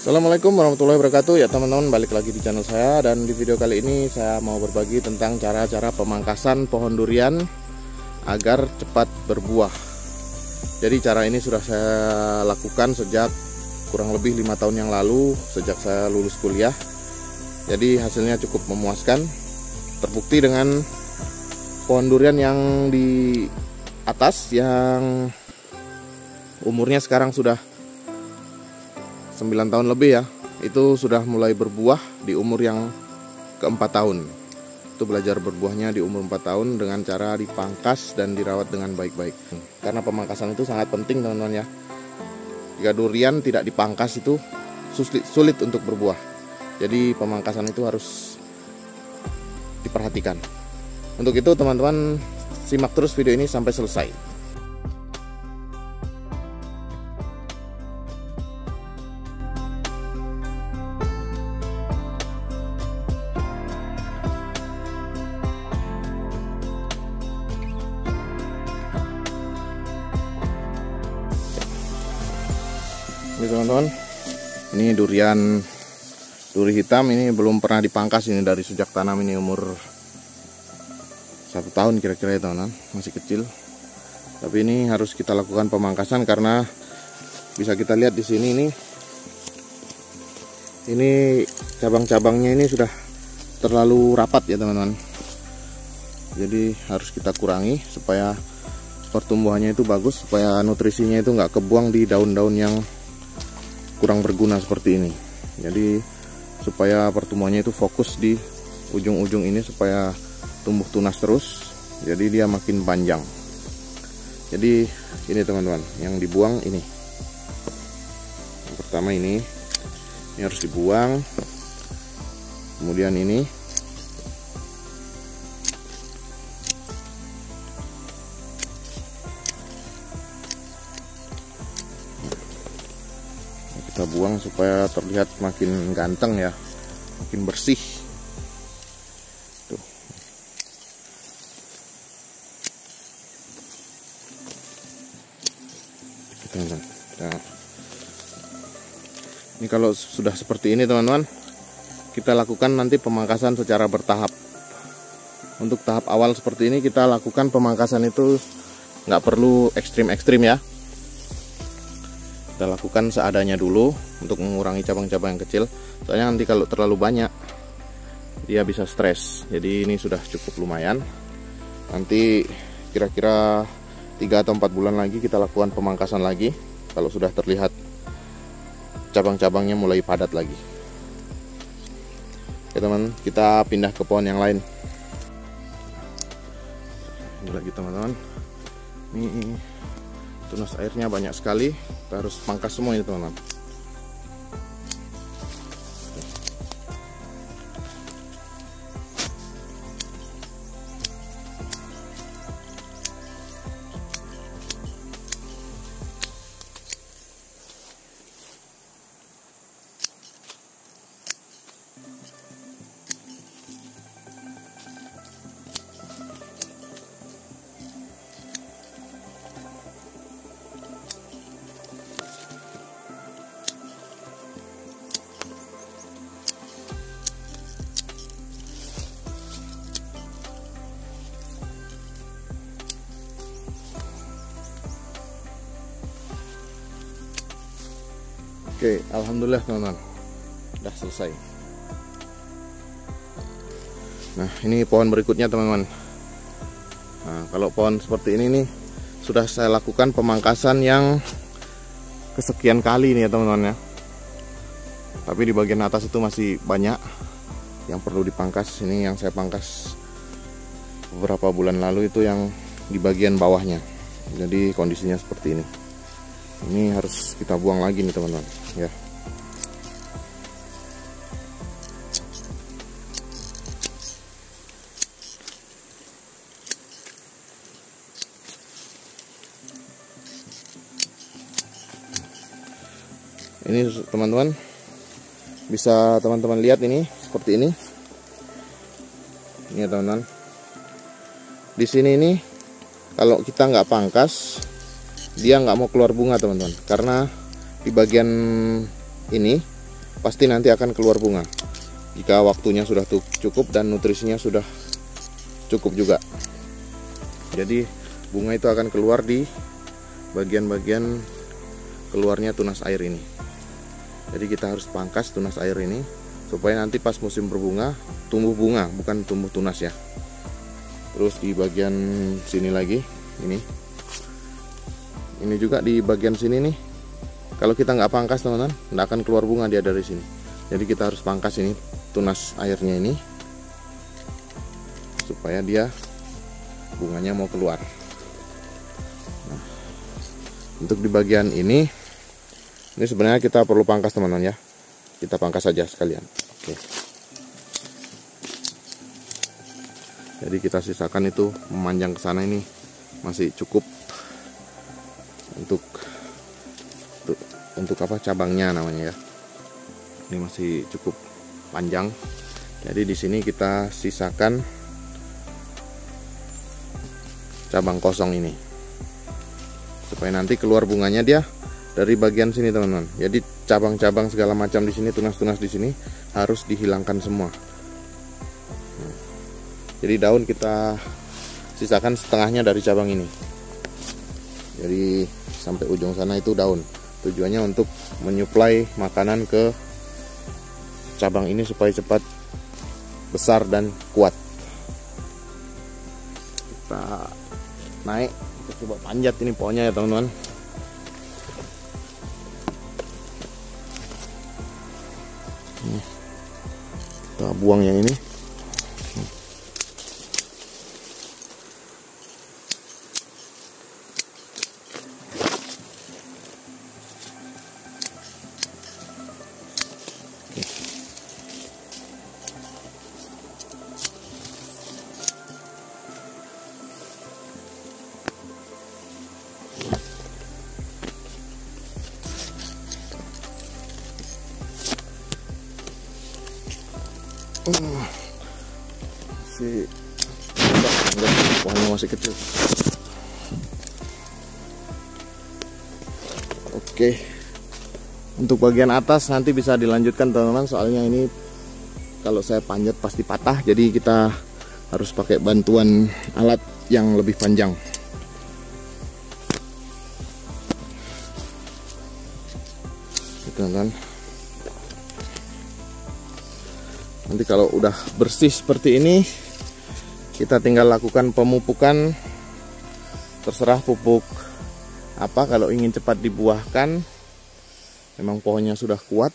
Assalamualaikum warahmatullahi wabarakatuh. Ya teman-teman, balik lagi di channel saya. Dan di video kali ini saya mau berbagi tentang cara-cara pemangkasan pohon durian agar cepat berbuah. Jadi cara ini sudah saya lakukan sejak kurang lebih 5 tahun yang lalu, sejak saya lulus kuliah. Jadi hasilnya cukup memuaskan. Terbukti dengan pohon durian yang di atas yang umurnya sekarang sudah 9 tahun lebih ya, itu sudah mulai berbuah di umur yang ke-4 tahun. Itu belajar berbuahnya di umur 4 tahun dengan cara dipangkas dan dirawat dengan baik-baik. Karena pemangkasan itu sangat penting teman-teman ya. Jika durian tidak dipangkas itu sulit untuk berbuah. Jadi pemangkasan itu harus diperhatikan. Untuk itu teman-teman simak terus video ini sampai selesai. Ini teman-teman, ini duri hitam, ini belum pernah dipangkas ini dari sejak tanam, ini umur 1 tahun kira-kira ya teman-teman, masih kecil. Tapi ini harus kita lakukan pemangkasan karena bisa kita lihat di sini ini cabang-cabangnya ini sudah terlalu rapat ya teman-teman. Jadi harus kita kurangi supaya pertumbuhannya itu bagus, supaya nutrisinya itu nggak kebuang di daun-daun yang kurang berguna seperti ini. Jadi supaya pertumbuhannya itu fokus di ujung-ujung ini supaya tumbuh tunas terus, jadi dia makin panjang. Jadi ini teman-teman, yang dibuang ini yang pertama ini harus dibuang. Kemudian ini kita buang supaya terlihat makin ganteng ya, makin bersih. Tuh. Nah. Ini kalau sudah seperti ini teman-teman, kita lakukan nanti pemangkasan secara bertahap. Untuk tahap awal seperti ini kita lakukan pemangkasan itu nggak perlu ekstrim-ekstrim ya. Kita lakukan seadanya dulu untuk mengurangi cabang-cabang yang kecil. Soalnya nanti kalau terlalu banyak dia bisa stres. Jadi ini sudah cukup lumayan. Nanti kira-kira 3 atau 4 bulan lagi kita lakukan pemangkasan lagi. Kalau sudah terlihat cabang-cabangnya mulai padat lagi. Oke teman, kita pindah ke pohon yang lain. Ini lagi teman-teman. Ini tunas airnya banyak sekali, kita harus pangkas semua ini teman-teman. Oke, alhamdulillah teman-teman, udah selesai. Nah, ini pohon berikutnya teman-teman. Nah, kalau pohon seperti ini nih sudah saya lakukan pemangkasan yang kesekian kali nih ya teman-teman ya. Tapi di bagian atas itu masih banyak yang perlu dipangkas. Ini yang saya pangkas beberapa bulan lalu, itu yang di bagian bawahnya. Jadi kondisinya seperti ini. Ini harus kita buang lagi nih teman-teman ya. Ini teman-teman, bisa teman-teman lihat ini seperti ini. Ini ya teman-teman. Di sini nih kalau kita nggak pangkas, dia nggak mau keluar bunga teman-teman, karena di bagian ini pasti nanti akan keluar bunga jika waktunya sudah cukup dan nutrisinya sudah cukup juga. Jadi bunga itu akan keluar di bagian-bagian keluarnya tunas air ini. Jadi kita harus pangkas tunas air ini supaya nanti pas musim berbunga tumbuh bunga, bukan tumbuh tunas ya. Terus di bagian sini lagi, ini juga di bagian sini nih. Kalau kita nggak pangkas teman-teman, nggak akan keluar bunga dia dari sini. Jadi kita harus pangkas ini tunas airnya ini supaya dia bunganya mau keluar. Nah, untuk di bagian ini sebenarnya kita perlu pangkas teman-teman ya. Kita pangkas saja sekalian. Oke. Jadi kita sisakan itu memanjang ke sana, ini masih cukup untuk apa, cabangnya namanya ya. Ini masih cukup panjang. Jadi di sini kita sisakan cabang kosong ini supaya nanti keluar bunganya dia dari bagian sini teman-teman. Jadi cabang-cabang segala macam di sini, tunas-tunas di sini harus dihilangkan semua. Jadi daun kita sisakan setengahnya dari cabang ini. Jadi sampai ujung sana itu daun. Tujuannya untuk menyuplai makanan ke cabang ini supaya cepat besar dan kuat. Kita naik, kita coba panjat ini pohonnya ya teman-teman. Kita buang yang ini. Pohonnya masih kecil. Oke, untuk bagian atas nanti bisa dilanjutkan teman-teman, soalnya ini kalau saya panjat pasti patah, jadi kita harus pakai bantuan alat yang lebih panjang. Teman-teman, nanti kalau udah bersih seperti ini, kita tinggal lakukan pemupukan. Terserah pupuk apa, kalau ingin cepat dibuahkan, memang pohonnya sudah kuat,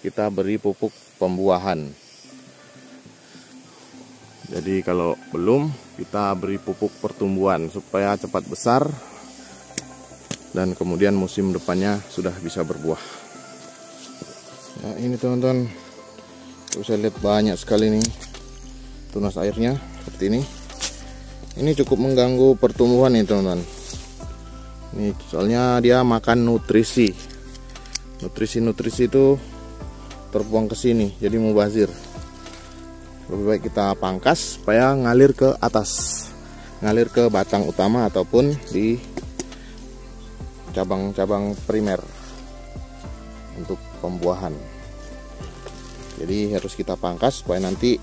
kita beri pupuk pembuahan. Jadi kalau belum, kita beri pupuk pertumbuhan supaya cepat besar dan kemudian musim depannya sudah bisa berbuah. Nah ini teman-teman, bisa lihat banyak sekali nih tunas airnya seperti ini. Ini cukup mengganggu pertumbuhan nih teman-teman. Ini soalnya dia makan nutrisi. Nutrisi itu terbuang ke sini, jadi mubazir. Lebih baik kita pangkas supaya ngalir ke atas, ngalir ke batang utama ataupun di cabang-cabang primer untuk pembuahan. Jadi harus kita pangkas supaya nanti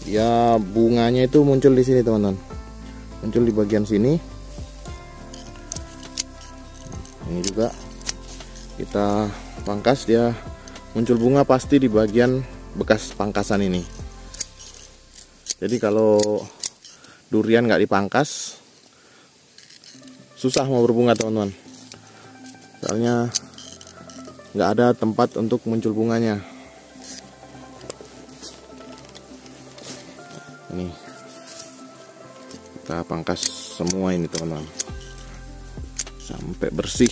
ya bunganya itu muncul di sini teman-teman, muncul di bagian sini. Ini juga kita pangkas, dia muncul bunga pasti di bagian bekas pangkasan ini. Jadi kalau durian nggak dipangkas susah mau berbunga teman-teman, soalnya nggak ada tempat untuk muncul bunganya. Ini kita pangkas semua ini teman-teman sampai bersih.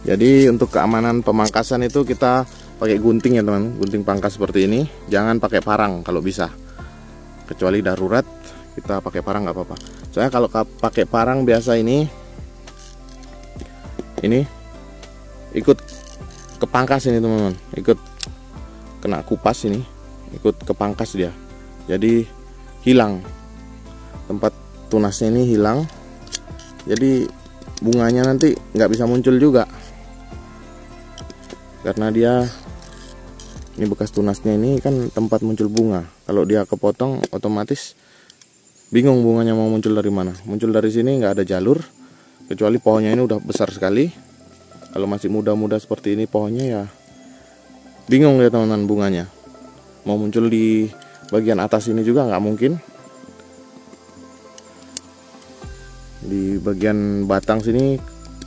Jadi untuk keamanan pemangkasan itu kita pakai gunting ya teman, gunting pangkas seperti ini. Jangan pakai parang kalau bisa, kecuali darurat kita pakai parang nggak apa-apa. Soalnya kalau pakai parang biasa ini ikut kepangkas ini teman-teman, ikut kena kupas ini, ikut kepangkas dia. Jadi hilang, tempat tunasnya ini hilang, jadi bunganya nanti nggak bisa muncul juga karena dia ini bekas tunasnya ini kan tempat muncul bunga. Kalau dia kepotong otomatis bingung bunganya mau muncul dari mana. Muncul dari sini nggak ada jalur, kecuali pohonnya ini udah besar sekali. Kalau masih muda-muda seperti ini pohonnya ya bingung ya teman-teman, bunganya mau muncul di bagian atas ini juga nggak mungkin. Di bagian batang sini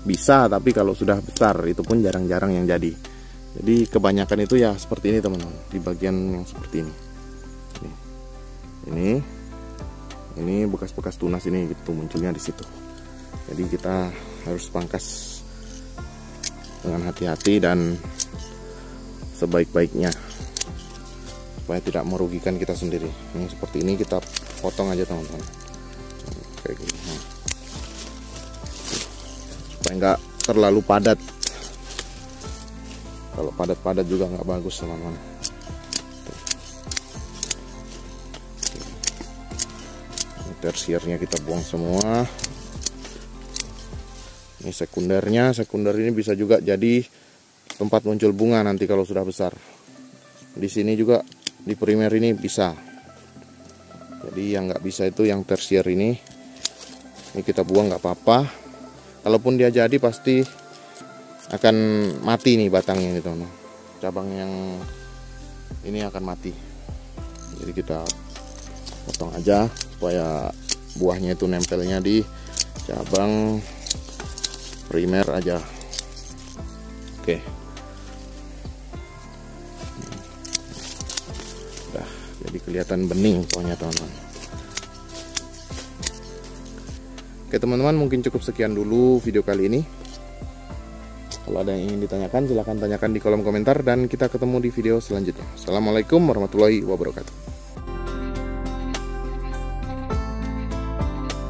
bisa, tapi kalau sudah besar itu pun jarang-jarang yang jadi. Jadi kebanyakan itu ya seperti ini teman-teman, di bagian yang seperti ini. Ini bekas-bekas tunas ini gitu munculnya di situ. Jadi kita harus pangkas dengan hati-hati dan sebaik-baiknya supaya tidak merugikan kita sendiri. Ini seperti ini kita potong aja teman-teman, kayak gini, supaya nggak terlalu padat. Kalau padat-padat juga nggak bagus teman-teman. Tersiernya kita buang semua. Ini sekundernya, sekunder ini bisa juga jadi tempat muncul bunga nanti kalau sudah besar. Di sini juga di primer ini bisa. Jadi yang nggak bisa itu yang tersier ini kita buang nggak apa-apa. Kalaupun dia jadi pasti akan mati nih batangnya gitu, cabang yang ini akan mati. Jadi kita potong aja supaya buahnya itu nempelnya di cabang primer aja. Oke, udah jadi kelihatan bening pohonnya teman-teman. Oke teman-teman, mungkin cukup sekian dulu video kali ini. Kalau ada yang ingin ditanyakan silahkan tanyakan di kolom komentar, dan kita ketemu di video selanjutnya. Assalamualaikum warahmatullahi wabarakatuh.